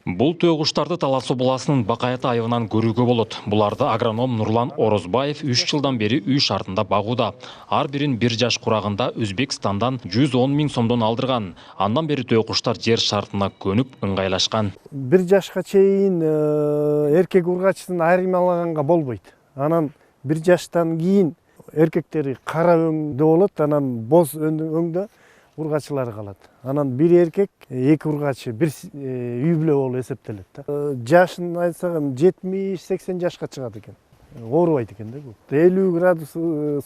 Бұл төғыштарды Талас обласының Бақайаты айылынан көрүүгө болот. Буларды агроном Нурлан Орозбаев 3 жылдан бери үй шартында багууда. Ар бирин 1 жаш курагында Өзбекстандан 110 000 сомдон алдырган. Андан бери төкуштар жер шартына көнүп ыңгайлашкан. 1 жашка чейин эркек ургачтын айырмалаганга болбойт. Анан 1 жаштан кийин эркектери кара өңдө болот, анан боз өңдө ургачылары калат. Анан 1 эркек, 2 ургачы, 1 үй бүлө болуп эсептелет. Жашын айтсагам 70-80 жашка чыгат экен. Оорубайт экен да бул. 50 градус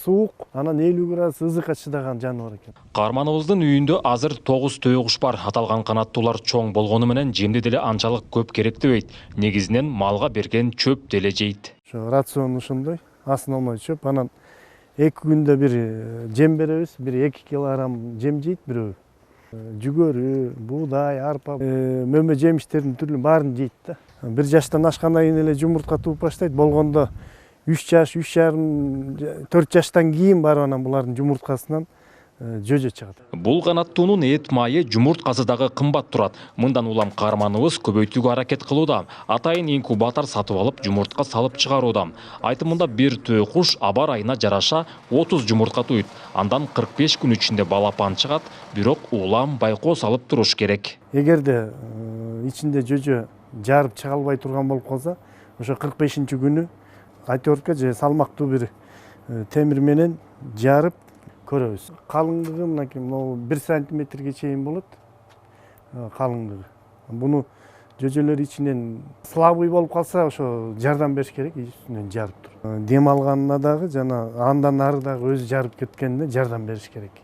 суук, анан 50 градус ызыкка чыдаган жаныбар экен. Каарманыбыздын үйүндө азыр 9 төөгүш бар. Аталган канаттуулар чоң болгону менен жемди деле анчалык көп керектебейт. Негизинен малга берген чөп деле жейт. Рацион ушундай, основной чөп, анан 2 күндө bir жем беребиз, 1-2 килограмм жем жейт бирөө. Жүгөрү, буудай, арпа, мөмө жемиштердин түрлү баарын жейт да. 1 жаштан ашкандан кийин эле жумуртка тууп баштайт. Болгондо 3 жаш, 3,5, 4 жаштан кийин барып анан булардын жумурткасынан жөжө чыгат. Бул канаттуунун эт майы жумурткасы дагы кымбат турат. Мындан улам каарманыбыз көбөйтүүгө аракет кылууда. Атайын инкубатор сатып алып, жумуртка салып чыгарууда. Айтымында бир төкуш абар айына жараша 30 жумуртка туйт. Андан 45 күн ичинде балапан чыгат, бирок улам байкоо салып туруш керек. Эгерде ичинде жөжө жарып чыга албай турган болуп калса, ошо 45-күнү отёртка же салмактуу бир темир менен жарып көрөбүз. Калыңдыгы мынакей 1 сантиметрге чейин болот. Калыңдыгы. Буну жөжөлөр ичинен слабый болуп калса, ошо жардам бериш керек, үстүнөн жарып туруп. Дем алганына дагы жана андан ары дагы өзү жарып кеткенине жардам бериш керек.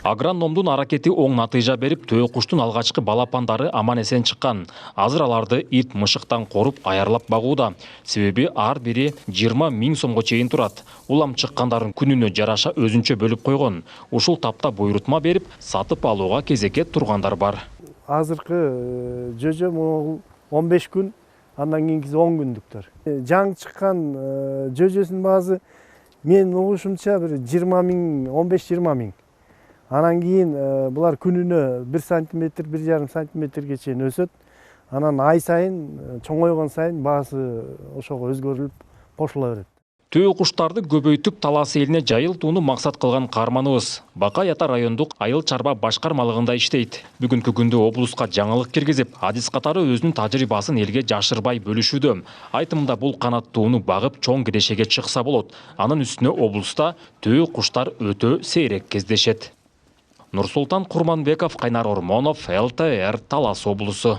Агрономдун аракети оң натыйжа берип, төкуштун алгачкы балапандары аман эсен чыккан. Азыр аларды ит мышыктан коруп аярлап багууда. Себеби ар бири 20 000 сомго чейин турат. Улам чыккандарын күнүнө жараша өзүнчө бөлүп койгон. Ушул тапта буйрутма берип, сатып алууга кезекке тургандар бар. Азыркы жөжө 15 күн, андан кийинкиси 10 күндүктөр. Жаңы чыккан жөжөсүнүн баасы мен угушумча бир 20 000, 15-20 000. Анан кийин булар күнүнө 1 сантиметр, 1,5 сантиметрге чейин өсөт. Анан ай сайын чоңойгон сайын баасы ошого өзгөрүлүп кошула берет. Төкуштарды көбөйтүп Талас элине жайылтууну максат кылган каарманыбыз Бакайата райондук айыл чарба башкармалыгында иштейт. Бүгүнкү күндө облуска жаңылык киргизип, адис катары өзүнүн тажрыйбасын элге жашырбай бөлүшүүдө. Айтымында бул канаттууну багып чоң кирешеге чыкса болот. Анын үстүнө облуста төкуштар өтө сейрек кездешет. Нурсултан Курманбеков, Кайнар Ормонов, ЛТР, Талас облусу.